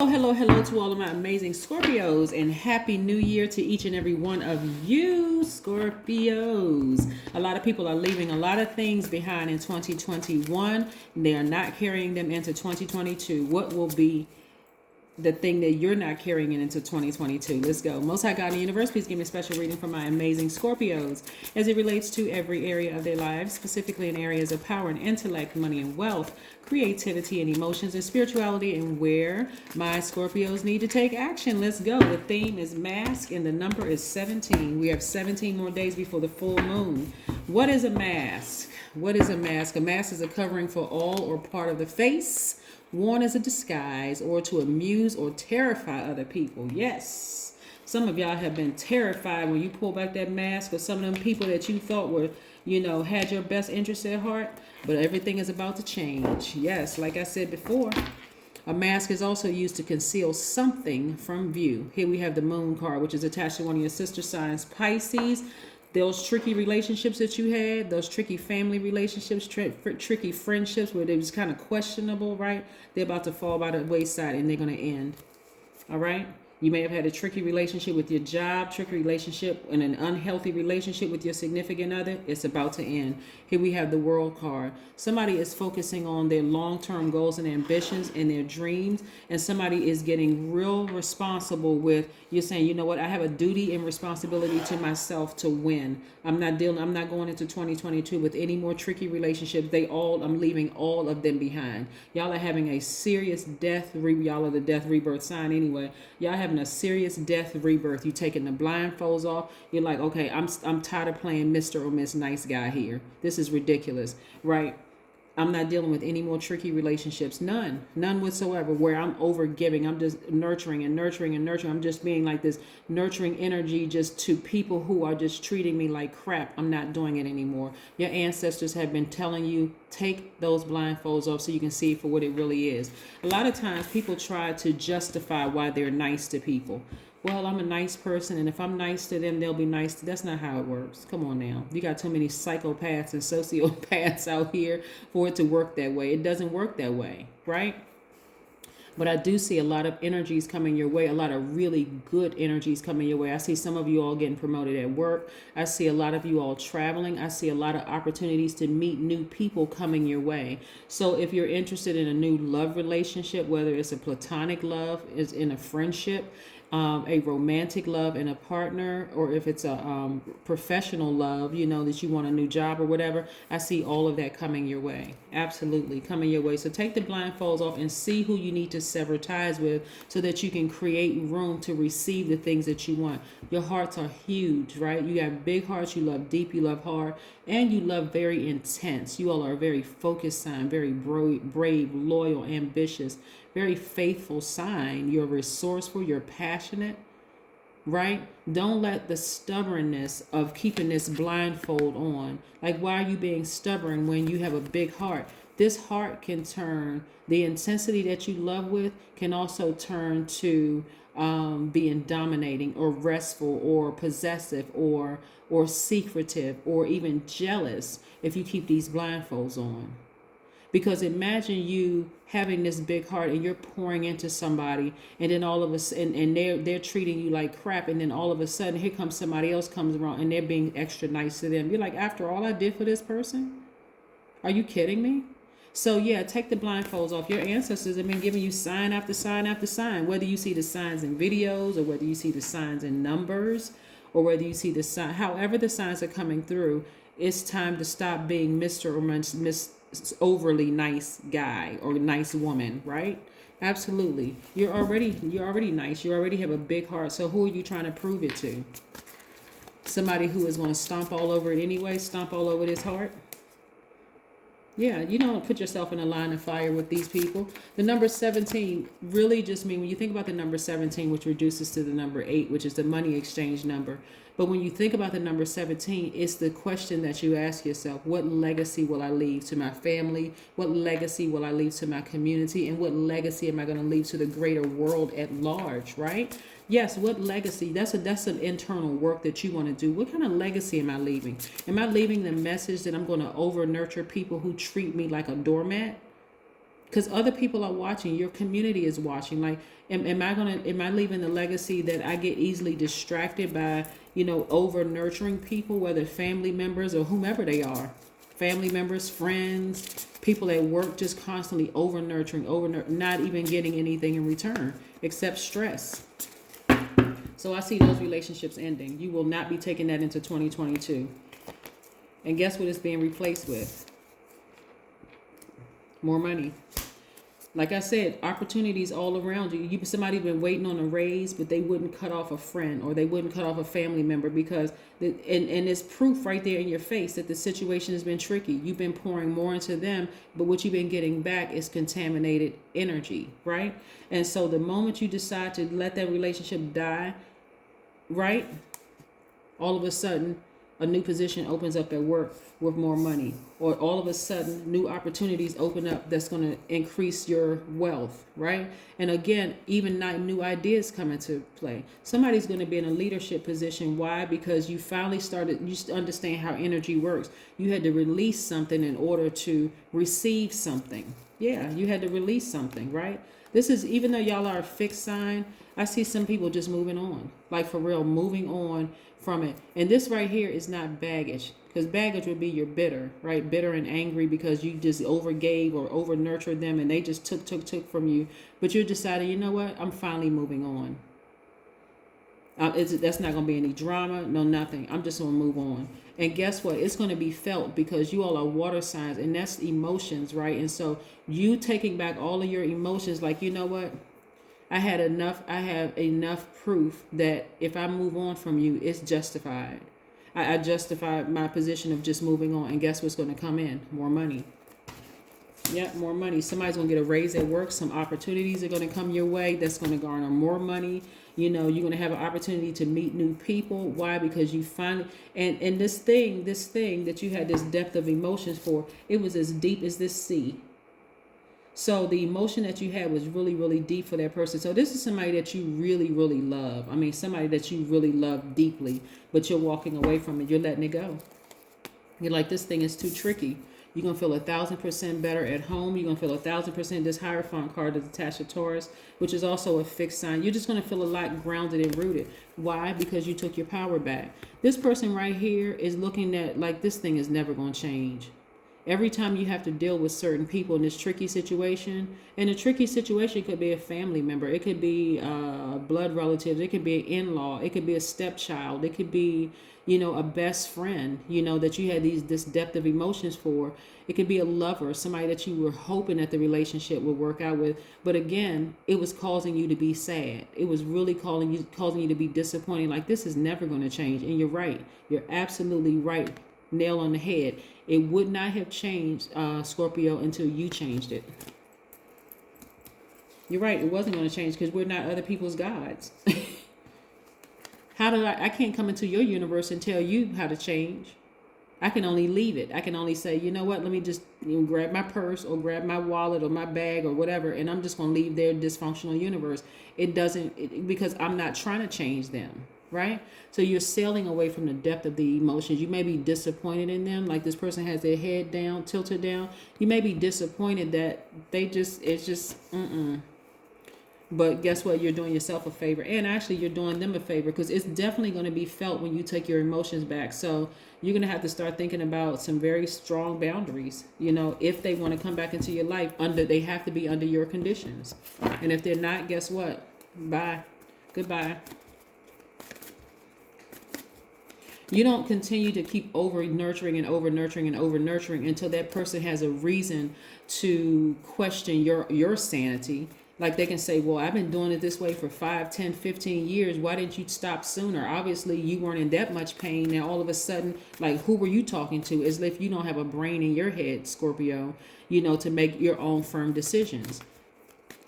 Hello to all of my amazing Scorpios, and Happy New Year to each and every one of you, Scorpios. A lot of people are leaving a lot of things behind in 2021. They are not carrying them into 2022. What will be the thing that you're not carrying it into 2022? Let's go. Most High God in the universe, please give me a special reading for my amazing Scorpios as it relates to every area of their lives, specifically in areas of power and intellect, money and wealth, creativity and emotions and spirituality, and where my Scorpios need to take action. Let's go. The theme is mask and the number is 17. We have 17 more days before the full moon. What is a mask? What is a mask? A mask is a covering for all or part of the face, worn as a disguise or to amuse or terrify other people. Yes. Some of y'all have been terrified when you pull back that mask of some of them people that you thought were, had your best interest at heart, but everything is about to change. Yes, like I said before, a mask is also used to conceal something from view. Here we have the moon card, which is attached to one of your sister signs, Pisces. Those tricky relationships that you had, those tricky family relationships, tricky friendships where they was kind of questionable, right? They're about to fall by the wayside and they're going to end. All right? You may have had a tricky relationship with your job, tricky relationship and an unhealthy relationship with your significant other. It's about to end. Here we have the World card. Somebody is focusing on their long-term goals and ambitions and their dreams, and somebody is getting real responsible with, you're saying, you know what, I have a duty and responsibility to myself to win. I'm not going into 2022 with any more tricky relationships. I'm leaving all of them behind. Y'all are having a serious death, y'all are the death rebirth sign anyway. Y'all having a serious death rebirth. You taking the blindfolds off. You're like, okay, I'm tired of playing Mr. or Miss Nice Guy here. This is ridiculous, right? I'm not dealing with any more tricky relationships. None whatsoever, where I'm over giving. I'm just nurturing and nurturing and nurturing. I'm just being like this nurturing energy just to people who are just treating me like crap. I'm not doing it anymore. Your ancestors have been telling you, take those blindfolds off so you can see for what it really is. A lot of times people try to justify why they're nice to people. Well, I'm a nice person, and if I'm nice to them, they'll be nice to. That's not how it works. Come on now. You got too many psychopaths and sociopaths out here for it to work that way. It doesn't work that way, right? But I do see a lot of energies coming your way, a lot of really good energies coming your way. I see some of you all getting promoted at work. I see a lot of you all traveling. I see a lot of opportunities to meet new people coming your way. So if you're interested in a new love relationship, whether it's a platonic love, is in a friendship, a romantic love and a partner, or if it's a professional love, that you want a new job or whatever, I see all of that coming your way. Absolutely coming your way. So take the blindfolds off and see who you need to sever ties with so that you can create room to receive the things that you want. Your hearts are huge, right? You have big hearts. You love deep, you love hard, and you love very intense. You all are a very focused sign, very brave, loyal, ambitious, very faithful sign. You're resourceful, you're passionate, right? Don't let the stubbornness of keeping this blindfold on. Like, why are you being stubborn when you have a big heart? This heart can turn, the intensity that you love with can also turn to being dominating or restful or possessive or secretive or even jealous if you keep these blindfolds on. Because imagine you having this big heart and you're pouring into somebody, and then all of a sudden, and they're treating you like crap, and then all of a sudden here comes somebody else comes around and they're being extra nice to them. You're like, after all I did for this person? Are you kidding me? So yeah, take the blindfolds off. Your ancestors have been giving you sign after sign after sign, whether you see the signs in videos or whether you see the signs in numbers or whether you see the sign, however the signs are coming through, it's time to stop being Mr. or Miss overly nice guy or nice woman, right? Absolutely. You're already nice. You already have a big heart. So who are you trying to prove it to? Somebody who is going to stomp all over it anyway, stomp all over this heart? Yeah, you don't put yourself in a line of fire with these people. The number 17 really just mean, when you think about the number 17, which reduces to the number 8, which is the money exchange number. But when you think about the number 17, it's the question that you ask yourself: what legacy will I leave to my family? What legacy will I leave to my community? And what legacy am I going to leave to the greater world at large, right? Yes, what legacy? That's an internal work that you want to do. What kind of legacy am I leaving? Am I leaving the message that I'm going to over nurture people who treat me like a doormat? because other people are watching. Your community is watching. Like, am I leaving the legacy that I get easily distracted by, over nurturing people, whether family members or whomever they are, family members, friends, people at work, just constantly over nurturing, not even getting anything in return except stress. So I see those relationships ending. You will not be taking that into 2022. And guess what it's being replaced with? More money. Like I said, opportunities all around you. Somebody's been waiting on a raise, but they wouldn't cut off a friend or they wouldn't cut off a family member because, and it's proof right there in your face that the situation has been tricky. You've been pouring more into them, but what you've been getting back is contaminated energy, right? And so the moment you decide to let that relationship die, right, all of a sudden, a new position opens up at work with more money, or all of a sudden new opportunities open up that's going to increase your wealth, right? And again, even new ideas come into play. Somebody's going to be in a leadership position. Why? Because you finally you understand how energy works. You had to release something in order to receive something. Yeah, you had to release something, right? This is, even though y'all are a fixed sign, I see some people just moving on, like for real, moving on from it. And this right here is not baggage, because baggage would be you're bitter, right? Bitter and angry because you just overgave or over nurtured them and they just took from you. But you're deciding, you know what? I'm finally moving on. That's not going to be any drama, no nothing. I'm just going to move on. And guess what? It's going to be felt because you all are water signs, and that's emotions, right? And so you taking back all of your emotions, like, you know what? I have enough proof that if I move on from you, it's justified. I justified my position of just moving on. And guess what's going to come in? More money. Yeah, more money. Somebody's going to get a raise at work. Some opportunities are going to come your way. That's going to garner more money. You're going to have an opportunity to meet new people. Why? Because you finally, and this thing that you had this depth of emotions for, it was as deep as this sea. So the emotion that you had was really, really deep for that person. So this is somebody that you really, really love. I mean, somebody that you really love deeply, but you're walking away from it. You're letting it go. You're like, this thing is too tricky. You're going to feel 1,000% better at home. You're going to feel 1,000%. This Hierophant card is attached to Taurus, which is also a fixed sign. You're just going to feel a lot grounded and rooted. Why? Because you took your power back. This person right here is looking at like this thing is never going to change. Every time you have to deal with certain people in this tricky situation, and a tricky situation could be a family member, it could be blood relatives, it could be an in-law, it could be a stepchild, it could be, a best friend, that you had this depth of emotions for. It could be a lover, somebody that you were hoping that the relationship would work out with. But again, it was causing you to be sad. It was really causing you to be disappointed. Like, this is never going to change. And you're right. You're absolutely right. Nail on the head. It would not have changed, Scorpio, until you changed it. You're right. It wasn't going to change because we're not other people's gods. I can't come into your universe and tell you how to change. I can only leave it. I can only say, you know what, let me just grab my purse or grab my wallet or my bag or whatever, and I'm just going to leave their dysfunctional universe. Because I'm not trying to change them, right? So you're sailing away from the depth of the emotions. You may be disappointed in them, like this person has their head down, tilted down. You may be disappointed that But guess what? You're doing yourself a favor, and actually you're doing them a favor, because it's definitely going to be felt when you take your emotions back. So you're going to have to start thinking about some very strong boundaries. If they want to come back into your life, they have to be under your conditions. And if they're not, guess what? Bye. Goodbye. You don't continue to keep over nurturing until that person has a reason to question your sanity. Like, they can say, well, I've been doing it this way for 5, 10, 15 years. Why didn't you stop sooner? Obviously, you weren't in that much pain. Now, all of a sudden, like, who were you talking to? As if you don't have a brain in your head, Scorpio, to make your own firm decisions.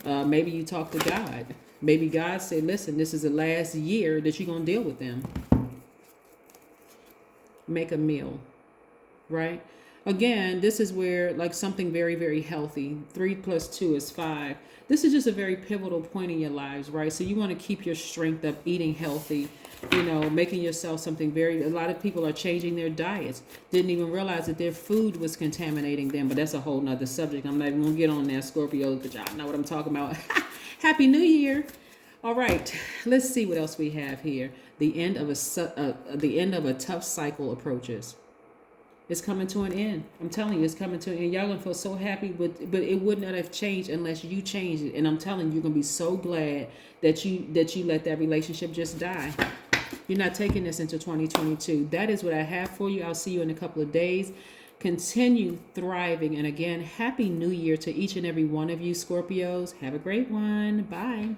Maybe you talk to God. Maybe God said, listen, this is the last year that you're going to deal with them. Make a meal, right? again, this is where like something very, very healthy. 3 plus 2 is 5. This is just a very pivotal point in your lives, right? So you want to keep your strength up, eating healthy, making yourself something a lot of people are changing their diets. Didn't even realize that their food was contaminating them, but that's a whole nother subject. I'm not even going to get on that, Scorpio, but y'all know what I'm talking about. Happy New Year. All right, let's see what else we have here. The end of a tough cycle approaches. It's coming to an end. I'm telling you, it's coming to an end. Y'all gonna feel so happy, but it would not have changed unless you changed it. And I'm telling you, you're gonna be so glad that you let that relationship just die. You're not taking this into 2022. That is what I have for you. I'll see you in a couple of days. Continue thriving. And again, Happy New Year to each and every one of you, Scorpios. Have a great one. Bye.